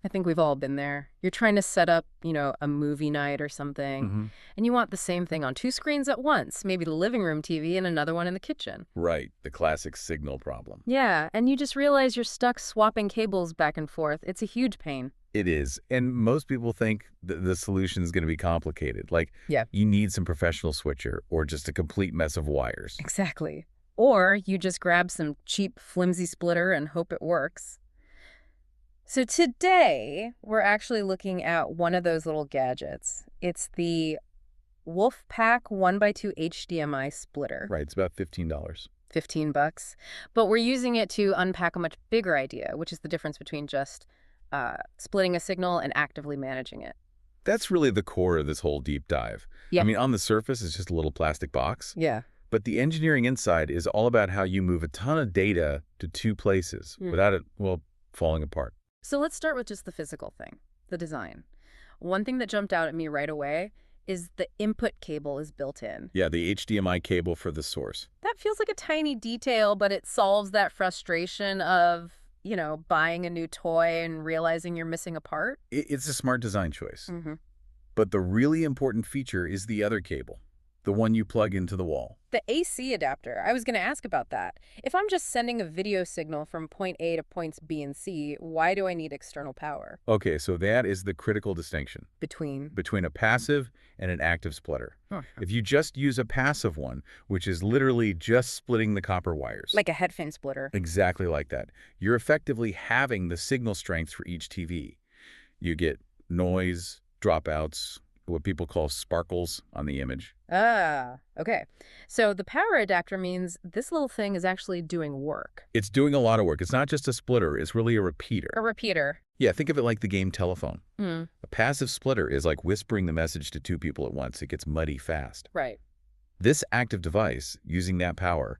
I think we've all been there. You're trying to set up, a movie night or something, and you want the same thing on two screens at once, maybe the living room TV and another one in the kitchen. Right, the classic signal problem. Yeah, and you just realize you're stuck swapping cables back and forth. It's a huge pain. It is. And most people think the solution is going to be complicated. Like, Yeah. you need some professional switcher or just a complete mess of wires. Exactly. Or you just grab some cheap, flimsy splitter and hope it works. So today, we're actually looking at one of those little gadgets. It's the WolfPack 1x2 HDMI splitter. Right, it's about $15. 15 bucks. But we're using it to unpack a much bigger idea, which is the difference between just splitting a signal and actively managing it. That's really the core of this whole deep dive. Yeah. I mean, on the surface, it's just a little plastic box. Yeah. But the engineering inside is all about how you move a ton of data to two places without it, well, falling apart. So let's start with just the physical thing, the design. One thing that jumped out at me right away is the input cable is built in. Yeah, the HDMI cable for the source. That feels like a tiny detail, but it solves that frustration of, buying a new toy and realizing you're missing a part. It's a smart design choice. But the really important feature is the other cable, the one you plug into the wall. The AC adapter. I was going to ask about that. If I'm just sending a video signal from point A to points B and C, why do I need external power? Okay, so that is the critical distinction Between a passive and an active splitter. Oh. If you just use a passive one, which is literally just splitting the copper wires. Like a headphone splitter. Exactly like that. You're effectively having the signal strength for each TV. You get noise, dropouts, what people call sparkles on the image. Ah, okay. So the power adapter means this little thing is actually doing work. It's doing a lot of work. It's not just a splitter. It's really a repeater. A repeater. Yeah, think of it like the game telephone. Hmm. A passive splitter is like whispering the message to two people at once. It gets muddy fast. Right. This active device, using that power,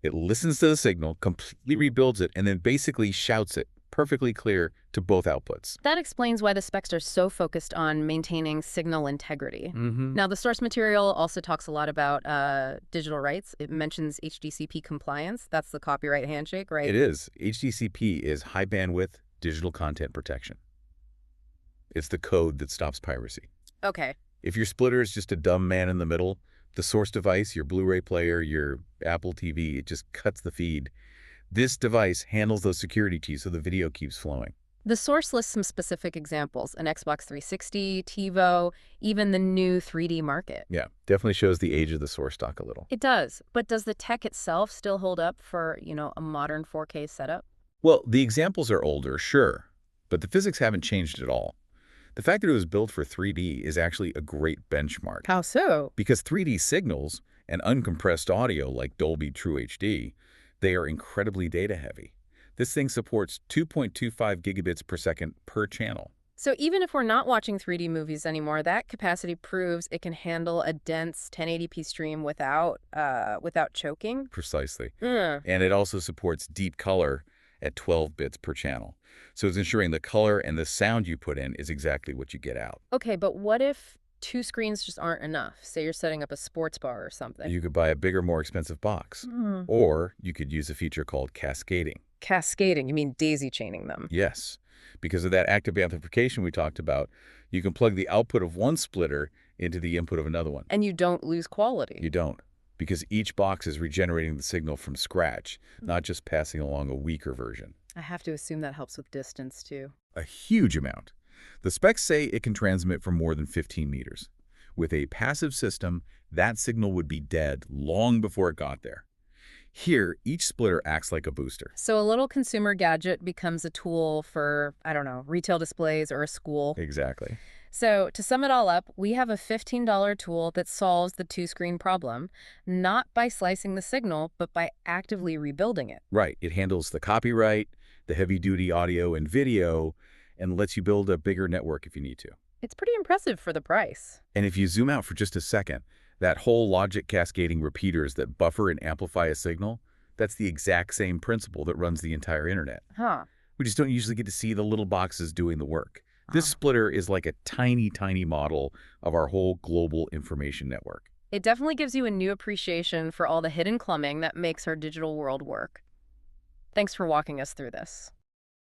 it listens to the signal, completely rebuilds it, and then basically shouts it perfectly clear to both outputs. That explains why the specs are so focused on maintaining signal integrity. Now, the source material also talks a lot about digital rights. It mentions HDCP compliance. That's the copyright handshake, right? It is. HDCP is high bandwidth digital content protection. It's the code that stops piracy. Okay. If your splitter is just a dumb man in the middle, the source device, your Blu-ray player, your Apple TV, it just cuts the feed. This device handles those security keys so the video keeps flowing. The source lists some specific examples, an Xbox 360, TiVo, even the new 3D market. Yeah, definitely shows the age of the source stock a little. It does. But does the tech itself still hold up for, a modern 4K setup? Well, the examples are older, sure, but the physics haven't changed at all. The fact that it was built for 3D is actually a great benchmark. How so? Because 3D signals and uncompressed audio like Dolby True HD, they are incredibly data heavy. This thing supports 2.25 gigabits per second per channel. So even if we're not watching 3D movies anymore, that capacity proves it can handle a dense 1080p stream without choking? Precisely. Mm. And it also supports deep color at 12 bits per channel. So it's ensuring the color and the sound you put in is exactly what you get out. Okay, but what if two screens just aren't enough? Say you're setting up a sports bar or something. You could buy a bigger, more expensive box. Or you could use a feature called cascading. Cascading, you mean daisy chaining them? Yes. Because of that active amplification we talked about, you can plug the output of one splitter into the input of another one. And you don't lose quality. You don't. Because each box is regenerating the signal from scratch, not just passing along a weaker version. I have to assume that helps with distance, too. A huge amount. The specs say it can transmit for more than 15 meters. With a passive system, that signal would be dead long before it got there. Here, each splitter acts like a booster. So a little consumer gadget becomes a tool for, retail displays or a school. Exactly. So to sum it all up, we have a $15 tool that solves the two-screen problem, not by slicing the signal, but by actively rebuilding it. Right. It handles the copyright, the heavy-duty audio and video, and lets you build a bigger network if you need to. It's pretty impressive for the price. And if you zoom out for just a second, that whole logic cascading repeaters that buffer and amplify a signal, that's the exact same principle that runs the entire internet. Huh. We just don't usually get to see the little boxes doing the work. This splitter is like a tiny, tiny model of our whole global information network. It definitely gives you a new appreciation for all the hidden plumbing that makes our digital world work. Thanks for walking us through this.